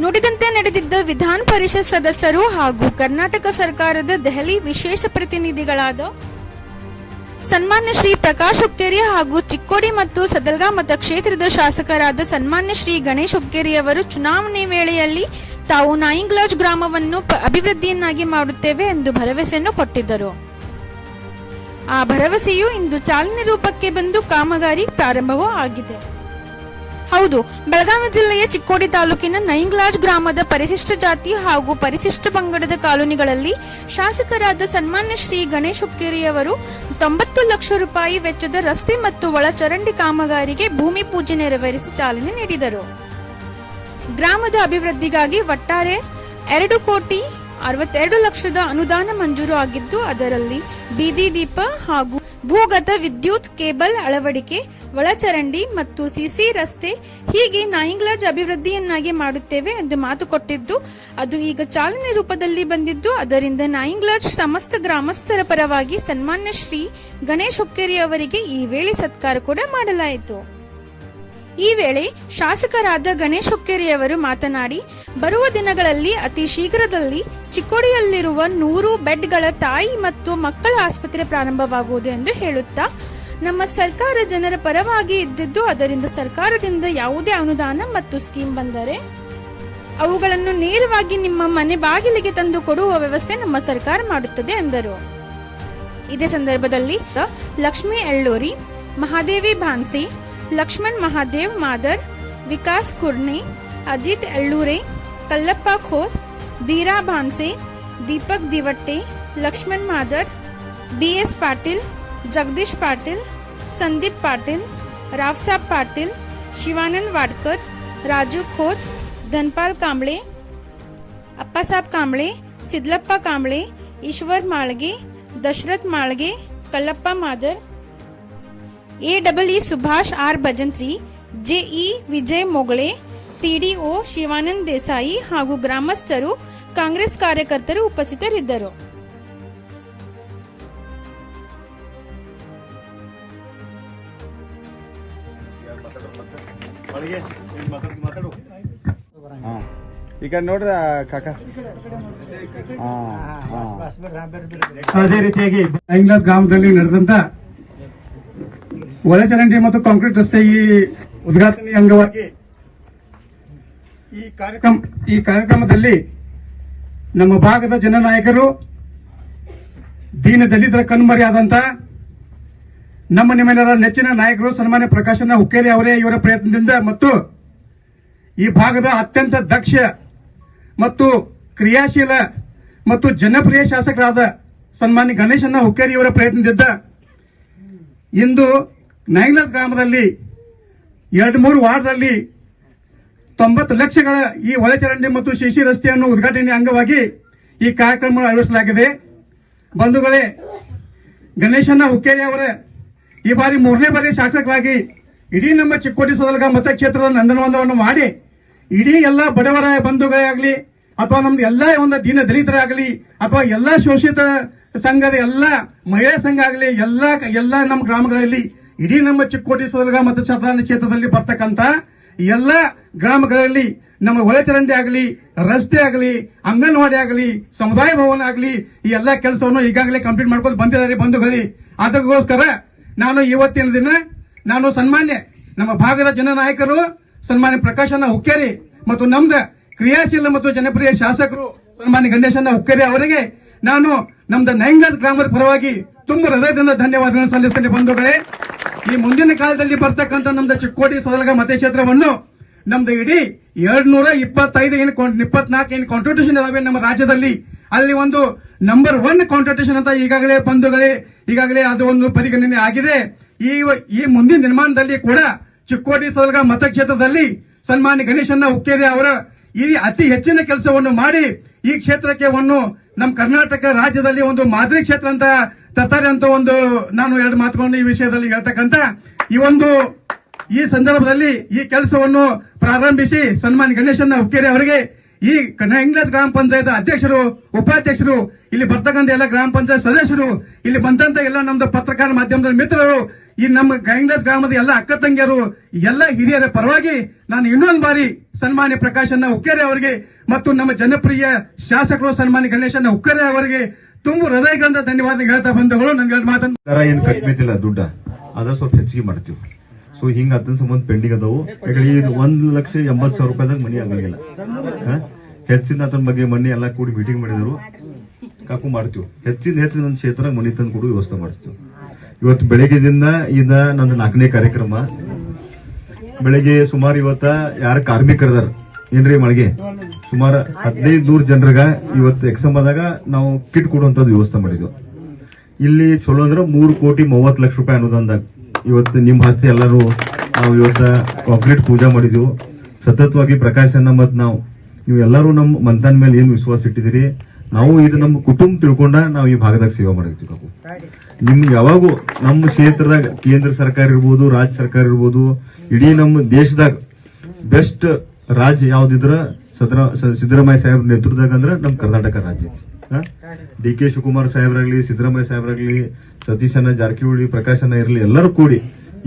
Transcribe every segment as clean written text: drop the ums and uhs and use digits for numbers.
ನುಡಿದಂತೆ ನಡೆದಿದ್ದ ವಿಧಾನ ಪರಿಷತ್ ಸದಸ್ಯರು ಹಾಗೂ ಕರ್ನಾಟಕ ಸರ್ಕಾರದ ದೆಹಲಿ ವಿಶೇಷ ಪ್ರತಿನಿಧಿಗಳಾದ ಸನ್ಮಾನ್ಯ ಶ್ರೀ ಪ್ರಕಾಶ್ ಹುಕ್ಕೇರಿ ಹಾಗೂ ಚಿಕ್ಕೋಡಿ ಮತ್ತು ಸದಲ್ಗಾ ಮತಕ್ಷೇತ್ರದ ಶಾಸಕರಾದ ಸನ್ಮಾನ್ಯ ಶ್ರೀ ಗಣೇಶ್ ಹುಕ್ಕೇರಿಯವರು ಚುನಾವಣೆ ವೇಳೆಯಲ್ಲಿ ತಾವು ನಾಯಿಂಗ್ಲಾಜ್ ಗ್ರಾಮವನ್ನು ಅಭಿವೃದ್ಧಿಯನ್ನಾಗಿ ಮಾಡುತ್ತೇವೆ ಎಂದು ಭರವಸೆಯನ್ನು ಕೊಟ್ಟಿದ್ದರು. ಆ ಭರವಸೆಯು ಇಂದು ಚಾಲನೆ ರೂಪಕ್ಕೆ ಬಂದು ಕಾಮಗಾರಿ ಪ್ರಾರಂಭವೂ ಆಗಿದೆ. ಹೌದು, ಬೆಳಗಾವಿ ಜಿಲ್ಲೆಯ ಚಿಕ್ಕೋಡಿ ತಾಲೂಕಿನ ನೈಂಗ್ಲಾಜ್ ಗ್ರಾಮದ ಪರಿಶಿಷ್ಟ ಜಾತಿ ಹಾಗೂ ಪರಿಶಿಷ್ಟ ಪಂಗಡದ ಕಾಲೋನಿಗಳಲ್ಲಿ ಶಾಸಕರಾದ ಸನ್ಮಾನ್ಯ ಶ್ರೀ ಗಣೇಶ್ ಹುಕ್ಕೇರಿಯವರು 90 ಲಕ್ಷ ರೂಪಾಯಿ ವೆಚ್ಚದ ರಸ್ತೆ ಮತ್ತು ಒಳಚರಂಡಿ ಕಾಮಗಾರಿಗೆ ಭೂಮಿ ಪೂಜೆ ನೆರವೇರಿಸಿ ಚಾಲನೆ ನೀಡಿದರು. ಗ್ರಾಮದ ಅಭಿವೃದ್ಧಿಗಾಗಿ ಒಟ್ಟಾರೆ 2,62,00,000 ಅನುದಾನ ಮಂಜೂರು ಆಗಿದ್ದು, ಅದರಲ್ಲಿ ಬೀದಿ ದೀಪ ಹಾಗೂ ಭೂಗತ ವಿದ್ಯುತ್ ಕೇಬಲ್ ಅಳವಡಿಕೆ, ಒಳಚರಂಡಿ ಮತ್ತು ಸಿಸಿ ರಸ್ತೆ ಹೀಗೆ ನಾಯಿಂಗ್ಲಾಜ್ ಅಭಿವೃದ್ಧಿಯನ್ನಾಗಿ ಮಾಡುತ್ತೇವೆ ಎಂದು ಮಾತು ಕೊಟ್ಟಿದ್ದು, ಅದು ಈಗ ಚಾಲನೆ ರೂಪದಲ್ಲಿ ಬಂದಿದ್ದು, ಅದರಿಂದ ನಾಯಿಂಗ್ಲಾಜ್ ಸಮಸ್ತ ಗ್ರಾಮಸ್ಥರ ಪರವಾಗಿ ಸನ್ಮಾನ್ಯ ಶ್ರೀ ಗಣೇಶ್ ಹುಕ್ಕೇರಿ ಅವರಿಗೆ ಈ ವೇಳೆ ಸತ್ಕಾರ ಕೂಡ ಮಾಡಲಾಯಿತು. ಈ ವೇಳೆ ಶಾಸಕರಾದ ಗಣೇಶ್ ಹುಕ್ಕೇರಿಯವರು ಮಾತನಾಡಿ, ಬರುವ ದಿನಗಳಲ್ಲಿ ಅತಿ ಶೀಘ್ರದಲ್ಲಿ ಚಿಕ್ಕೋಡಿಯಲ್ಲಿರುವ 100 ಬೆಡ್ಗಳ ತಾಯಿ ಮತ್ತು ಮಕ್ಕಳ ಆಸ್ಪತ್ರೆ ಪ್ರಾರಂಭವಾಗುವುದು ಎಂದು ಹೇಳುತ್ತಾ, ನಮ್ಮ ಸರ್ಕಾರ ಜನರ ಪರವಾಗಿ ಇದ್ದಿದ್ದು, ಅದರಿಂದ ಸರ್ಕಾರದಿಂದ ಯಾವುದೇ ಅನುದಾನ ಮತ್ತು ಸ್ಕೀಮ್ ಬಂದರೆ ಅವುಗಳನ್ನು ನೇರವಾಗಿ ನಿಮ್ಮ ಮನೆ ಬಾಗಿಲಿಗೆ ತಂದು ಕೊಡುವ ವ್ಯವಸ್ಥೆ ನಮ್ಮ ಸರ್ಕಾರ ಮಾಡುತ್ತದೆ ಎಂದರು. ಇದೇ ಸಂದರ್ಭದಲ್ಲಿ Lakshmi Elluri, Mahadevi Bhansi, Laxman Mahadev Madar, Vikas Kurne, Ajit Ellure, Kallappa Khod, Bira Bhanse, Deepak Divatte, Laxman Madar, BS Patil, Jagadish Patil, Sandeep Patil, Ravsab Patil, Shivanand Wadkar, Raju Khod, Dhanpal Kamble, Appasab Kamble, Sidlappa Kamble, Ishwar Malge, Dasharath Malge, Kallappa Madar, AEE Subhash R Bhajantri, JE Vijay Mogale, PDO Shivanand Desai ಹಾಗೂ ಗ್ರಾಮಸ್ಥರು, ಕಾಂಗ್ರೆಸ್ ಕಾರ್ಯಕರ್ತರು ಉಪಸ್ಥಿತರಿದ್ದರು. ಈಗ ನೋಡ್ರ ಕಾಕ, ಅದೇ ರೀತಿಯಾಗಿ ನೈಂಗ್ಲಾಜ್ ಗ್ರಾಮದಲ್ಲಿ ನಡೆದಂತ ಒಳಚರಂಡಿ ಮತ್ತು ಕಾಂಕ್ರೀಟ್ ರಸ್ತೆ ಈ ಉದ್ಘಾಟನೆ ಅಂಗವಾಗಿ ಈ ಕಾರ್ಯಕ್ರಮದಲ್ಲಿ ನಮ್ಮ ಭಾಗದ ಜನನಾಯಕರು, ದೀನ ದಲಿತರ ಕಣ್ಮರೆಯಾದಂತ ನಮ್ಮ ನಿಮ್ಮೆಲ್ಲರ ನೆಚ್ಚಿನ ನಾಯಕರು ಸನ್ಮಾನ್ಯ ಪ್ರಕಾಶಣ್ಣ ಹುಕ್ಕೇರಿ ಅವರೇ ಇವರ ಪ್ರಯತ್ನದಿಂದ ಮತ್ತು ಈ ಭಾಗದ ಅತ್ಯಂತ ದಕ್ಷ ಮತ್ತು ಕ್ರಿಯಾಶೀಲ ಮತ್ತು ಜನಪ್ರಿಯ ಶಾಸಕರಾದ ಸನ್ಮಾನ್ಯ ಗಣೇಶಣ್ಣ ಹುಕ್ಕೇರಿ ಅವರ ಪ್ರಯತ್ನದಿಂದ ಇಂದು ನೈಂಗ್ಲಾಜ್ ಗ್ರಾಮದಲ್ಲಿ 2-3 ವಾರ್ಡ್ನಲ್ಲಿ 90 ಲಕ್ಷಗಳ ಈ ಒಳಚರಂಡಿ ಮತ್ತು ಸಿಸಿ ರಸ್ತೆಯನ್ನು ಉದ್ಘಾಟನೆ ಅಂಗವಾಗಿ ಈ ಕಾರ್ಯಕ್ರಮ ಅಳವಡಿಸಲಾಗಿದೆ. ಬಂಧುಗಳೇ, ಗಣೇಶಣ್ಣ ಹುಕ್ಕೇರಿ ಅವರ ಈ ಬಾರಿ 3ನೇ ಬಾರಿ ಶಾಸಕರಾಗಿ ಇಡೀ ನಮ್ಮ ಚಿಕ್ಕೋಡಿ ಸದಲ್ಗಾ ಮತಕ್ಷೇತ್ರದ ನಂದನವನವನ್ನು ಮಾಡಿ ಇಡೀ ಎಲ್ಲ ಬಡವರ ಬಂಧುಗಳೇ ಆಗಲಿ ಅಥವಾ ನಮ್ದು ಎಲ್ಲ ಒಂದು ದೀನ ದಲಿತರಾಗಲಿ ಅಥವಾ ಎಲ್ಲ ಶೋಷಿತ ಸಂಘದ ಎಲ್ಲ ಮಹಿಳಾ ಸಂಘ ಆಗಲಿ ಎಲ್ಲ ನಮ್ಮ ಗ್ರಾಮಗಳಲ್ಲಿ ಇಡೀ ನಮ್ಮ ಚಿಕ್ಕೋಡಿ ಸದಲ್ಗಾ ಮತಕ್ಷೇತ್ರದಲ್ಲಿ ಬರ್ತಕ್ಕಂತ ಎಲ್ಲ ಗ್ರಾಮಗಳಲ್ಲಿ ನಮ್ಮ ಒಳಚರಂಡಿ ಆಗಲಿ, ರಸ್ತೆ ಆಗಲಿ, ಅಂಗನವಾಡಿ ಆಗಲಿ, ಸಮುದಾಯ ಭವನ ಆಗಲಿ ಈ ಎಲ್ಲ ಕೆಲಸವನ್ನು ಈಗಾಗಲೇ ಕಂಪ್ಲೀಟ್ ಮಾಡ್ಕೊಂಡು ಬಂದಿದ್ದಾರೆ ಬಂಧುಗಳಲ್ಲಿ. ಅದಕ್ಕೋಸ್ಕರ ನಾನು ಇವತ್ತಿನ ದಿನ ಸನ್ಮಾನ್ಯ ನಮ್ಮ ಭಾಗದ ಜನನಾಯಕರು ಸನ್ಮಾನ್ಯ ಪ್ರಕಾಶಣ್ಣ ಹುಕ್ಕೇರಿ ಮತ್ತು ನಮ್ದ ಕ್ರಿಯಾಶೀಲ ಮತ್ತು ಜನಪ್ರಿಯ ಶಾಸಕರು ಸನ್ಮಾನ್ಯ ಗಣೇಶಣ್ಣ ಹುಕ್ಕೇರಿ ಅವರಿಗೆ ನಾನು ನಮ್ದು ನೈಂಗ್ಲಾಜ್ ಗ್ರಾಮದ ಪರವಾಗಿ ತುಂಬ ಹೃದಯದಿಂದ ಧನ್ಯವಾದಗಳನ್ನು ಸಲ್ಲಿಸ್ತೇನೆ. ಬಂಧುಗಳೇ, ಈ ಮುಂದಿನ ಕಾಲದಲ್ಲಿ ಬರ್ತಕ್ಕಂಥ ನಮ್ದು ಚಿಕ್ಕೋಡಿ ಸದಲ್ಗಾ ಮತಕ್ಷೇತ್ರವನ್ನು ನಮ್ದು ಇಡೀ 225-24 ಏನು ಕಾಂಟ್ರಿಬ್ಯೂಷನ್ ಇದಾವೆ ನಮ್ಮ ರಾಜ್ಯದಲ್ಲಿ, ಅಲ್ಲಿ ಒಂದು ನಂಬರ್ 1 ಕಾಂಟ್ರಿಬ್ಯೂಷನ್ ಅಂತ ಈಗಾಗಲೇ ಬಂಧುಗಳೇ ಈಗಾಗಲೇ ಅದು ಒಂದು ಪರಿಗಣನೆ ಆಗಿದೆ. ಈ ಮುಂದಿನ ನಿರ್ಮಾಣದಲ್ಲಿ ಕೂಡ ಚಿಕ್ಕೋಡಿ ಸದಲ್ಗಾ ಮತಕ್ಷೇತ್ರದಲ್ಲಿ ಸನ್ಮಾನ್ಯ ಗಣೇಶಣ್ಣ ಹುಕ್ಕೇರಿ ಅವರ ಈ ಅತಿ ಹೆಚ್ಚಿನ ಕೆಲಸವನ್ನು ಮಾಡಿ ಈ ಕ್ಷೇತ್ರಕ್ಕೆ ನಮ್ಮ ಕರ್ನಾಟಕ ರಾಜ್ಯದಲ್ಲಿ ಒಂದು ಮಾದರಿ ಕ್ಷೇತ್ರ ಅಂತ ತರ್ತಾರೆ ಅಂತ ಒಂದು ನಾನು 2 ಮಾತುಗಳನ್ನು ಈ ವಿಷಯದಲ್ಲಿ ಹೇಳ್ತಕ್ಕಂತ ಈ ಸಂದರ್ಭದಲ್ಲಿ ಈ ಕೆಲಸವನ್ನು ಪ್ರಾರಂಭಿಸಿ ಸನ್ಮಾನ್ಯ ಗಣೇಶಣ್ಣ ಹುಕ್ಕೇರಿ ಅವರಿಗೆ ಈ ನೈಂಗ್ಲಾಜ್ ಗ್ರಾಮ ಪಂಚಾಯತ್ ಅಧ್ಯಕ್ಷರು, ಉಪಾಧ್ಯಕ್ಷರು, ಇಲ್ಲಿ ಬರ್ತಕ್ಕಂಥ ಎಲ್ಲ ಗ್ರಾಮ ಪಂಚಾಯತ್ ಸದಸ್ಯರು, ಇಲ್ಲಿ ಬಂದಂತ ಎಲ್ಲ ನಮ್ದು ಪತ್ರಕಾರ ಮಾಧ್ಯಮದ ಮಿತ್ರರು ಈ ನಮ್ಮ ಗೈಂಗ್ಲಸ್ ಗ್ರಾಮದ ಎಲ್ಲ ಅಕ್ಕ ತಂಗಿಯರು ಎಲ್ಲ ಹಿರಿಯರ ಪರವಾಗಿ ನಾನು ಇನ್ನೊಂದು ಬಾರಿ ಸನ್ಮಾನ್ಯ ಪ್ರಕಾಶಣ್ಣ ಹುಕ್ಕೇರಿ ಅವರಿಗೆ ಮತ್ತು ನಮ್ಮ ಜನಪ್ರಿಯ ಶಾಸಕರು ಸನ್ಮಾನ್ಯ ಗಣೇಶಣ್ಣ ಹುಕ್ಕೇರಿ ಅವರಿಗೆ ತುಂಬ ಹೃದಯಗಳಿಂದ ಧನ್ಯವಾದ ಹೇಳ್ತಾ ಬಂದವರು ನನ್ಗೆ ಮಾತನ್ನು ದರ ಏನ್ ಕಟ್ಬೇಕಿಲ್ಲ ದುಡ್ಡ ಅದ್ರ ಸ್ವಲ್ಪ ಹೆಚ್ಚಿಗೆ ಮಾಡ್ತೀವಿ. ಸೊ ಹಿಂಗ ಅದನ್ನ ಸಂಬಂಧ ಪೆಂಡಿಂಗ್ ಅದಾವು. ಯಾಕಂದ್ರೆ ಇದು 1,80,000 ರೂಪಾಯಿದಾಗ ಮನಿ ಆಗಂಗಿಲ್ಲ. ಹೆಚ್ಚಿನ ಅದನ್ನ ಬಗ್ಗೆ ಮನಿ ಎಲ್ಲಾ ಕೂಡಿ ಮೀಟಿಂಗ್ ಮಾಡಿದ್ರು ಕಾಕು ಮಾಡ್ತೀವಿ. ಹೆಚ್ಚಿನ ನನ್ನ ಕ್ಷೇತ್ರ ಮನಿ ತಂದು ಕೂಡ ವ್ಯವಸ್ಥೆ ಮಾಡಿಸ್ತೀವಿ. ಇವತ್ತು ಬೆಳಗ್ಗೆದಿಂದ ಇದ ನಂದು 4ನೇ ಕಾರ್ಯಕ್ರಮ. ಬೆಳಗ್ಗೆ ಸುಮಾರು ಇವತ್ತ ಯಾರ ಕಾರ್ಮಿಕರದಾರ ಏನ್ರಿ ಮಳೆಗೆ ಸುಮಾರು 1500 ಜನರಿಗ ಇವತ್ತು ಎಕ್ಸಂಬದಾಗ ನಾವು ಕಿಟ್ ಕೊಡುವಂತದ್ದು ವ್ಯವಸ್ಥೆ ಮಾಡಿದ್ವಿ. ಇಲ್ಲಿ ಚಲೋ ಅಂದ್ರೆ 3,30,00,000 ರೂಪಾಯಿ ಅನುದಾನದಾಗ ಇವತ್ತು ನಿಮ್ಮ ಆಸ್ತಿ ಎಲ್ಲರೂ ನಾವು ಇವತ್ತ ಕಾಂಕ್ರೀಟ್ ಪೂಜಾ ಮಾಡಿದ್ವಿ. ಸತತವಾಗಿ ಪ್ರಕಾಶನ ಮತ್ ನೀವು ಎಲ್ಲರೂ ನಮ್ಮ ಮಂತನ ಮೇಲೆ ಏನ್ ವಿಶ್ವಾಸ ಇಟ್ಟಿದ್ದೀರಿ, ನಾವು ಇದು ನಮ್ಮ ಕುಟುಂಬ ತಿಳ್ಕೊಂಡ ನಾವು ಈ ಭಾಗದಾಗ ಸೇವೆ ಮಾಡಿರ್ತೀವಿ. ಕಾಕು ನಿಮ್ಗೆ ಯಾವಾಗೂ ನಮ್ಮ ಕ್ಷೇತ್ರದಾಗ ಕೇಂದ್ರ ಸರ್ಕಾರ ಇರ್ಬೋದು, ರಾಜ್ಯ ಸರ್ಕಾರ ಇರ್ಬೋದು, ಇಡೀ ನಮ್ಮ ದೇಶದಾಗ ಬೆಸ್ಟ್ ರಾಜ್ಯ ಯಾವ್ದಿದ್ರ ಸಿದ್ದರಾಮಯ್ಯ ಸಾಹೇಬ್ರ ನೇತೃತ್ವದಾಗ ಅಂದ್ರೆ ನಮ್ಮ ಕರ್ನಾಟಕ ರಾಜ್ಯ. ಡಿ.ಕೆ. ಶಿವಕುಮಾರ್ ಸಾಹೇಬ್ರಾಗ್ಲಿ, ಸಿದ್ದರಾಮಯ್ಯ ಸಾಹೇಬ್ರಾಗ್ಲಿ, ಸತೀಶಣ್ಣ ಜಾರಕಿಹೊಳಿ, ಪ್ರಕಾಶಣ್ಣ ಇರಲಿ, ಎಲ್ಲರೂ ಕೂಡಿ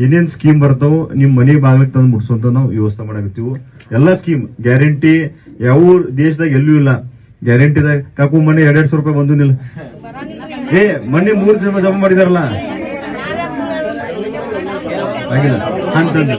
ಏನೇನ್ ಸ್ಕೀಮ್ ಬರ್ತಾವ ನಿಮ್ ಮನೆ ಬಾಗ್ಲಿಗೆ ತಂದು ಮುಟ್ಸುವಂತ ನಾವು ವ್ಯವಸ್ಥೆ ಮಾಡಾಕತ್ತೀವಿ. ಎಲ್ಲಾ ಸ್ಕೀಮ್ ಗ್ಯಾರಂಟಿ ಯಾವ ದೇಶದಾಗ ಎಲ್ಲೂ ಇಲ್ಲ. ಗ್ಯಾರಂಟಿದಾಗ ಕಾಕು ಮನೆ 200 ರೂಪಾಯಿ ಬಂದಿಲ್ಲ. ಮೊನ್ನೆ 3 ಜಮಾ ಮಾಡಿದಾರಲ್ಲ ಆಗಿಲ್ಲ ಅಂತಂದು